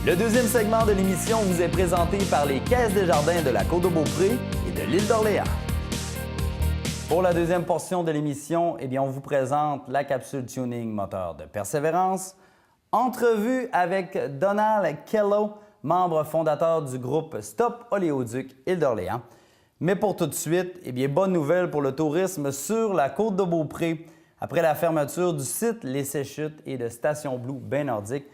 Le deuxième segment de l'émission vous est présenté par les Caisses des Jardins de la Côte-de-Beaupré et de l'île d'Orléans. Pour la deuxième portion de l'émission, on vous présente la capsule tuning moteur de Persévérance, entrevue avec Donald Kello, membre fondateur du groupe Stop Oléoduc Île d'Orléans. Mais pour tout de suite, bonne nouvelle pour le tourisme sur la Côte-de-Beaupré. Après la fermeture du site Les Séchutes et de Station Blue Bain Nordique,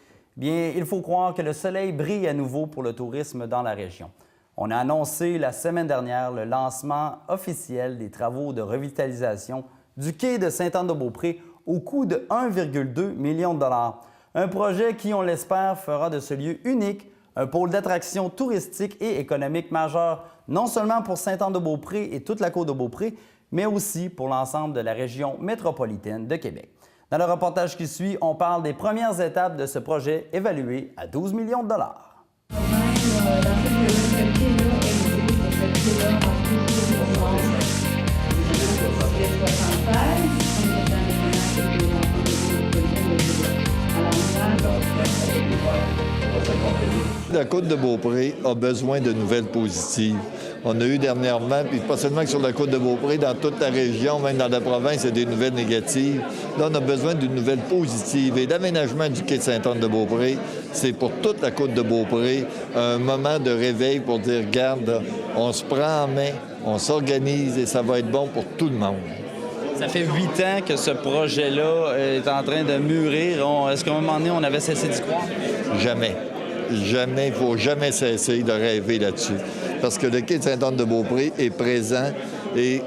il faut croire que le soleil brille à nouveau pour le tourisme dans la région. On a annoncé la semaine dernière le lancement officiel des travaux de revitalisation du quai de Sainte-Anne-de-Beaupré au coût de 1,2 million de dollars. Un projet qui, on l'espère, fera de ce lieu unique un pôle d'attraction touristique et économique majeur, non seulement pour Sainte-Anne-de-Beaupré et toute la Côte-de-Beaupré, mais aussi pour l'ensemble de la région métropolitaine de Québec. Dans le reportage qui suit, on parle des premières étapes de ce projet évalué à 12 millions de dollars. La Côte-de-Beaupré a besoin de nouvelles positives. On a eu dernièrement, puis pas seulement que sur la Côte-de-Beaupré, dans toute la région, même dans la province, il y a des nouvelles négatives. Là, on a besoin d'une nouvelle positive. Et l'aménagement du quai de Sainte-Anne-de-Beaupré, c'est pour toute la Côte-de-Beaupré un moment de réveil pour dire, regarde, on se prend en main, on s'organise et ça va être bon pour tout le monde. Ça fait 8 ans que ce projet-là est en train de mûrir. Est-ce qu'à un moment donné, on avait cessé d'y croire? Jamais. Jamais, il ne faut jamais cesser de rêver là-dessus. Parce que le quai de Sainte-Anne-de-Beaupré est présent et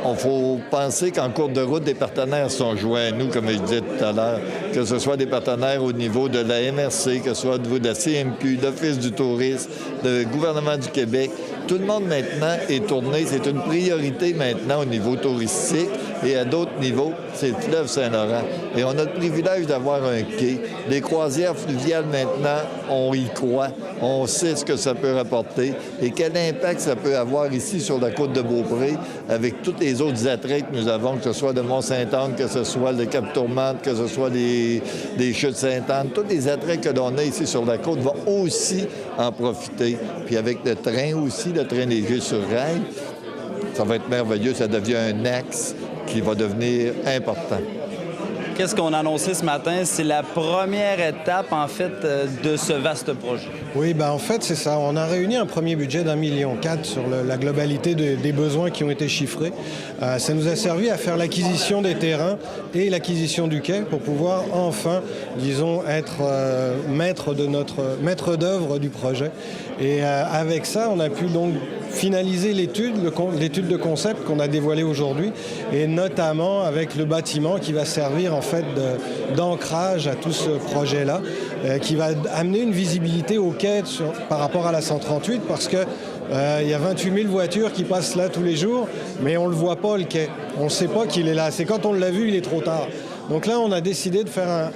il faut penser qu'en cours de route, des partenaires sont joints à nous, comme je disais tout à l'heure, que ce soit des partenaires au niveau de la MRC, que ce soit au niveau de la CMQ, l'Office du tourisme, le gouvernement du Québec. Tout le monde maintenant est tourné. C'est une priorité maintenant au niveau touristique et à d'autres niveaux, c'est le fleuve Saint-Laurent. Et on a le privilège d'avoir un quai. Les croisières fluviales maintenant, on y croit. On sait ce que ça peut rapporter et quel impact ça peut avoir ici sur la Côte-de-Beaupré avec tous les autres attraits que nous avons, que ce soit de Mont-Sainte-Anne, que ce soit le Cap-Tourmente, que ce soit des Chutes Sainte-Anne. Tous les attraits que l'on a ici sur la côte vont aussi en profiter. Puis avec le train aussi, le train léger sur rail, ça va être merveilleux. Ça devient un axe qui va devenir important. Qu'est-ce qu'on a annoncé ce matin? C'est la première étape, en fait, de ce vaste projet. Oui, en fait, c'est ça. On a réuni un premier budget d'1,4 million sur la globalité des besoins qui ont été chiffrés. Ça nous a servi à faire l'acquisition des terrains et l'acquisition du quai pour pouvoir enfin, disons, être maître d'œuvre du projet. Et avec ça, on a pu donc finaliser l'étude de concept qu'on a dévoilée aujourd'hui, et notamment avec le bâtiment qui va servir en fait d'ancrage à tout ce projet-là, qui va amener une visibilité au quai par rapport à la 138, parce que il y a 28 000 voitures qui passent là tous les jours, mais on ne le voit pas, le quai. On ne sait pas qu'il est là. C'est quand on l'a vu, il est trop tard. Donc là, on a décidé de faire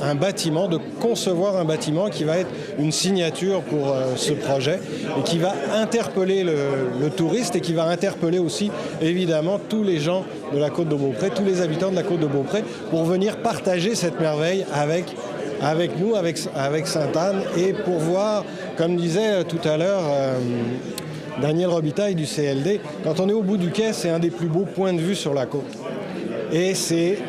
un bâtiment, de concevoir un bâtiment qui va être une signature pour ce projet et qui va interpeller le touriste et qui va interpeller aussi, évidemment, tous les gens de la Côte-de-Beaupré, tous les habitants de la Côte-de-Beaupré, pour venir partager cette merveille avec nous, avec Sainte-Anne, et pour voir, comme disait tout à l'heure Daniel Robitaille du CLD, quand on est au bout du quai, c'est un des plus beaux points de vue sur la côte. Et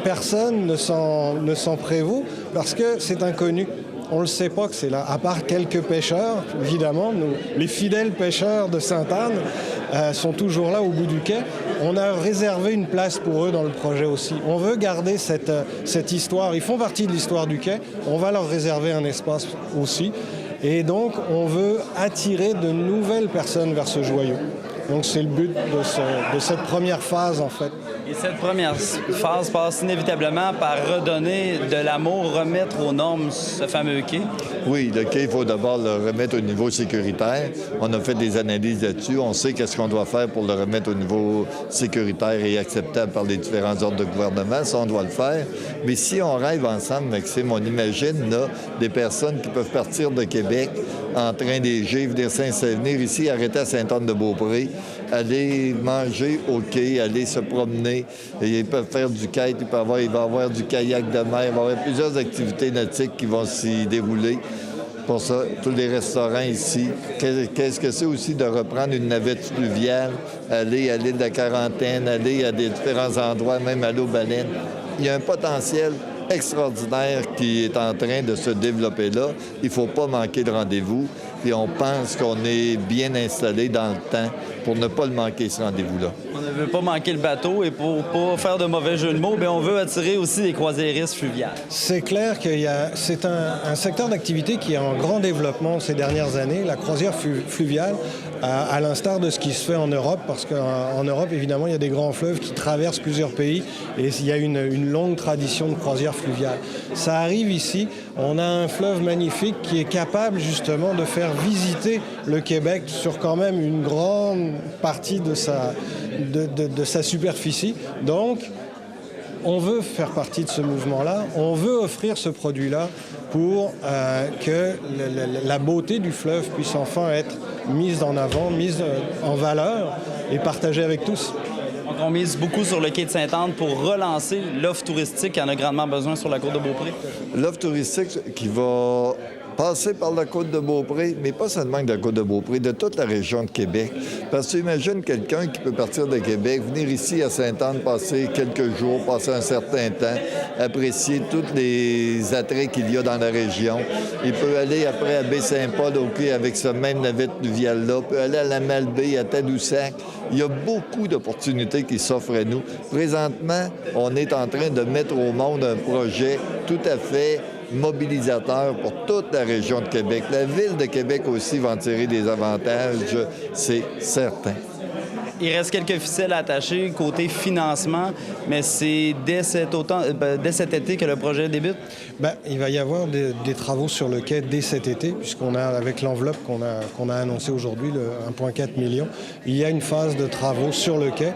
personne ne s'en prévaut parce que c'est inconnu. On ne sait pas que c'est là, à part quelques pêcheurs, évidemment. Les fidèles pêcheurs de Sainte-Anne sont toujours là au bout du quai. On a réservé une place pour eux dans le projet aussi. On veut garder cette histoire. Ils font partie de l'histoire du quai. On va leur réserver un espace aussi. Et donc, on veut attirer de nouvelles personnes vers ce joyau. Donc, c'est le but de cette première phase, en fait. Et cette première phase passe inévitablement par redonner de l'amour, remettre aux normes ce fameux quai? Oui, le quai, il faut d'abord le remettre au niveau sécuritaire. On a fait des analyses là-dessus. On sait qu'est-ce qu'on doit faire pour le remettre au niveau sécuritaire et acceptable par les différents ordres de gouvernement. Ça, on doit le faire. Mais si on rêve ensemble, Maxime, on imagine là, des personnes qui peuvent partir de Québec en train léger, venir ici, arrêter à Sainte-Anne-de-Beaupré, aller manger au quai, aller se promener. Et ils peuvent faire du kite, il va y avoir du kayak de mer, il va y avoir plusieurs activités nautiques qui vont s'y dérouler. Pour ça, tous les restaurants ici, qu'est-ce que c'est aussi de reprendre une navette fluviale, aller à l'île de la Quarantaine, aller à des différents endroits, même à l'Eau-Baleine. Il y a un potentiel extraordinaire qui est en train de se développer là. Il ne faut pas manquer de rendez-vous. Puis on pense qu'on est bien installé dans le temps pour ne pas le manquer, ce rendez-vous-là. On ne veut pas manquer le bateau et pour pas faire de mauvais jeu de mots, bien, on veut attirer aussi les croisiéristes fluviales. C'est clair que c'est un secteur d'activité qui est en grand développement ces dernières années, la croisière fluviale, à l'instar de ce qui se fait en Europe, parce qu'en Europe, évidemment, il y a des grands fleuves qui traversent plusieurs pays et il y a une longue tradition de croisière fluviale. Ça arrive ici, on a un fleuve magnifique qui est capable justement de faire visiter le Québec sur quand même une grande partie de sa superficie. Donc, on veut faire partie de ce mouvement-là, on veut offrir ce produit-là pour que la beauté du fleuve puisse enfin être mise en avant, mise en valeur et partagée avec tous. Donc, on mise beaucoup sur le quai de Sainte-Anne pour relancer l'offre touristique qui en a grandement besoin sur la côte de Beaupré. L'offre touristique qui va passer par la côte de Beaupré, mais pas seulement de la côte de Beaupré, de toute la région de Québec. Parce que tu imagines quelqu'un qui peut partir de Québec, venir ici à Sainte-Anne, passer quelques jours, passer un certain temps, apprécier tous les attraits qu'il y a dans la région. Il peut aller après à Baie-Saint-Paul, avec ce même navette fluviale-là, peut aller à la Malbaie, à Tadoussac. Il y a beaucoup d'opportunités qui s'offrent à nous. Présentement, on est en train de mettre au monde un projet tout à fait mobilisateur pour toute la région de Québec. La Ville de Québec aussi va en tirer des avantages, c'est certain. Il reste quelques ficelles à attacher côté financement, mais c'est dès cet été que le projet débute? Bien, il va y avoir des travaux sur le quai dès cet été, puisqu'on a, avec l'enveloppe qu'on a annoncée aujourd'hui, le 1,4 million, il y a une phase de travaux sur le quai.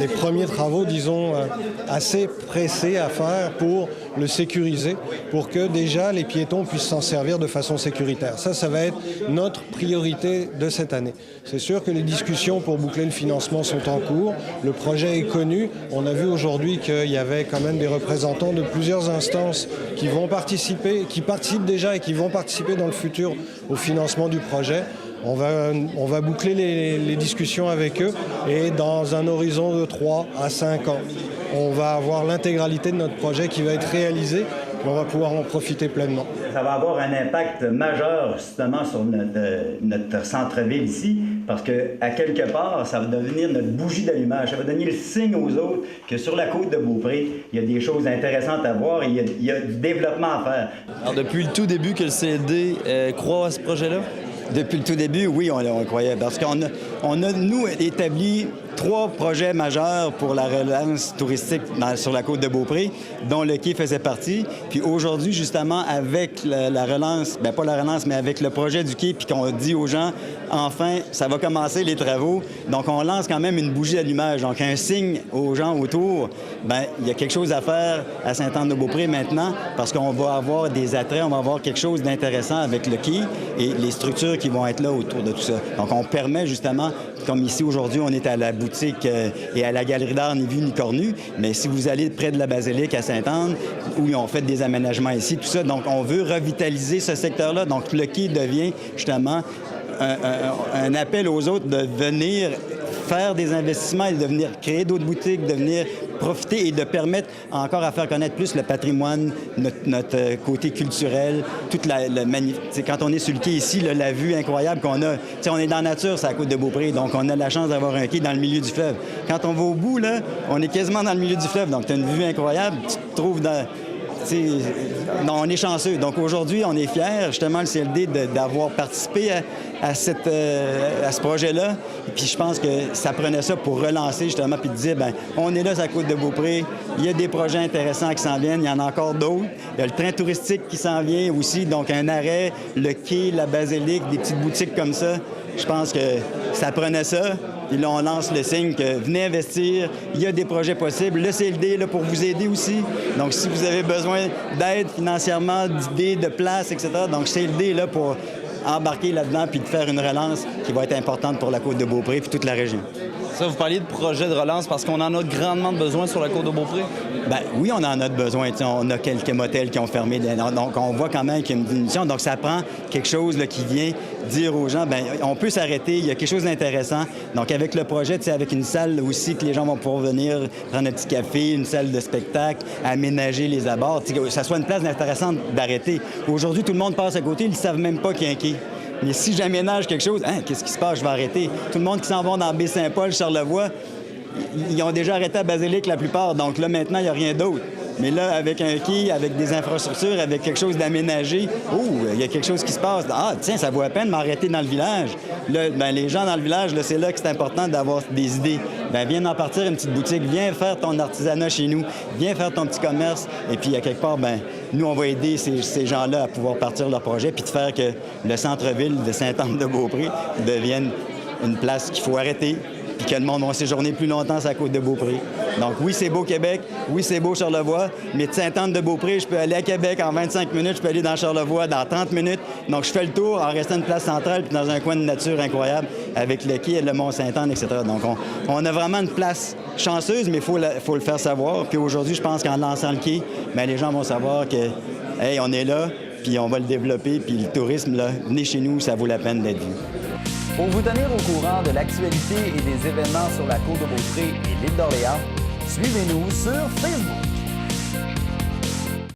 Les premiers travaux, disons, assez pressés à faire pour le sécuriser, pour que déjà les piétons puissent s'en servir de façon sécuritaire. Ça va être notre priorité de cette année. C'est sûr que les discussions pour boucler le financement sont en cours. Le projet est connu. On a vu aujourd'hui qu'il y avait quand même des représentants de plusieurs instances qui participent déjà et qui vont participer dans le futur au financement du projet. On va boucler les discussions avec eux et dans un horizon de 3 à 5 ans, on va avoir l'intégralité de notre projet qui va être réalisé et on va pouvoir en profiter pleinement. Ça va avoir un impact majeur justement sur notre centre-ville ici parce qu'à quelque part, ça va devenir notre bougie d'allumage. Ça va donner le signe aux autres que sur la côte de Beaupré, il y a des choses intéressantes à voir et il y a du développement à faire. Alors, depuis le tout début que le CLD croit à ce projet-là? Depuis le tout début, oui, on croyait. Parce qu'on a, nous, établi 3 projets majeurs pour la relance touristique sur la côte de Beaupré, dont le quai faisait partie. Puis aujourd'hui, justement, avec la relance, bien pas la relance, mais avec le projet du quai, puis qu'on dit aux gens, enfin, ça va commencer les travaux. Donc, on lance quand même une bougie d'allumage. Donc, un signe aux gens autour, bien, il y a quelque chose à faire à Sainte-Anne-de-Beaupré maintenant, parce qu'on va avoir des attraits, on va avoir quelque chose d'intéressant avec le quai et les structures qui vont être là autour de tout ça. Donc, on permet justement, comme ici aujourd'hui, on est à la boutique et à la galerie d'art ni vu ni cornu, mais si vous allez près de la basilique à Sainte-Anne, où ils ont fait des aménagements ici, tout ça, donc on veut revitaliser ce secteur-là. Donc, le quai devient justement un appel aux autres de venir faire des investissements et de venir créer d'autres boutiques, de venir profiter et de permettre encore à faire connaître plus le patrimoine, notre côté culturel, toute quand on est sur le quai ici, la vue incroyable qu'on a. T'sais, on est dans la nature, c'est à la côte de Beaupré, donc on a la chance d'avoir un quai dans le milieu du fleuve. Quand on va au bout, là, on est quasiment dans le milieu du fleuve, donc tu as une vue incroyable, tu te trouves dans... Non, on est chanceux. Donc aujourd'hui, on est fiers, justement, le CLD, d'avoir participé à ce projet-là. Puis je pense que ça prenait ça pour relancer, justement, puis de dire, bien, on est là sur la côte de Beaupré, il y a des projets intéressants qui s'en viennent, il y en a encore d'autres. Il y a le train touristique qui s'en vient aussi, donc un arrêt, le quai, la basilique, des petites boutiques comme ça. Je pense que ça prenait ça. Puis là, on lance le signe que venez investir, il y a des projets possibles. Le CLD est là pour vous aider aussi. Donc, si vous avez besoin d'aide financièrement, d'idées, de place, etc., donc CLD est là pour embarquer là-dedans puis de faire une relance qui va être importante pour la côte de Beaupré puis toute la région. Ça, vous parliez de projet de relance parce qu'on en a grandement besoin sur la côte de Beaupré. Ben, oui, on en a besoin. T'sais, on a quelques motels qui ont fermé. Donc, on voit quand même qu'il y a une diminution. Donc, ça prend quelque chose là, qui vient dire aux gens, ben, on peut s'arrêter, il y a quelque chose d'intéressant. Donc, avec le projet, avec une salle aussi que les gens vont pouvoir venir prendre un petit café, une salle de spectacle, aménager les abords, que ça soit une place intéressante d'arrêter. Aujourd'hui, tout le monde passe à côté, ils ne savent même pas qu'il y a un quai. Mais si j'aménage quelque chose, qu'est-ce qui se passe? Je vais arrêter. Tout le monde qui s'en va dans Baie-Saint-Paul, Charlevoix, ils ont déjà arrêté à Basilique la plupart. Donc là, maintenant, il n'y a rien d'autre. Mais là, avec un quai, avec des infrastructures, avec quelque chose d'aménagé, il y a quelque chose qui se passe. Ah, tiens, ça vaut la peine de m'arrêter dans le village. Là, ben, les gens dans le village, là, c'est là que c'est important d'avoir des idées. Ben, viens en partir une petite boutique, viens faire ton artisanat chez nous, viens faire ton petit commerce. Et puis, à quelque part, ben, nous, on va aider ces gens-là à pouvoir partir leur projet puis de faire que le centre-ville de Sainte-Anne-de-Beaupré devienne une place qu'il faut arrêter, puis que le monde va séjourner plus longtemps sur la côte de Beaupré. Donc oui, c'est beau Québec, oui, c'est beau Charlevoix, mais de Sainte-Anne-de-Beaupré, je peux aller à Québec en 25 minutes, je peux aller dans Charlevoix dans 30 minutes. Donc je fais le tour en restant une place centrale puis dans un coin de nature incroyable avec le quai et le Mont-Sainte-Anne, etc. Donc on a vraiment une place chanceuse, mais il faut le faire savoir. Puis aujourd'hui, je pense qu'en lançant le quai, bien, les gens vont savoir que, hey, on est là, puis on va le développer, puis le tourisme, là, venez chez nous, ça vaut la peine d'être vu. Pour vous tenir au courant de l'actualité et des événements sur la côte de Beaupré et l'île d'Orléans, suivez-nous sur Facebook.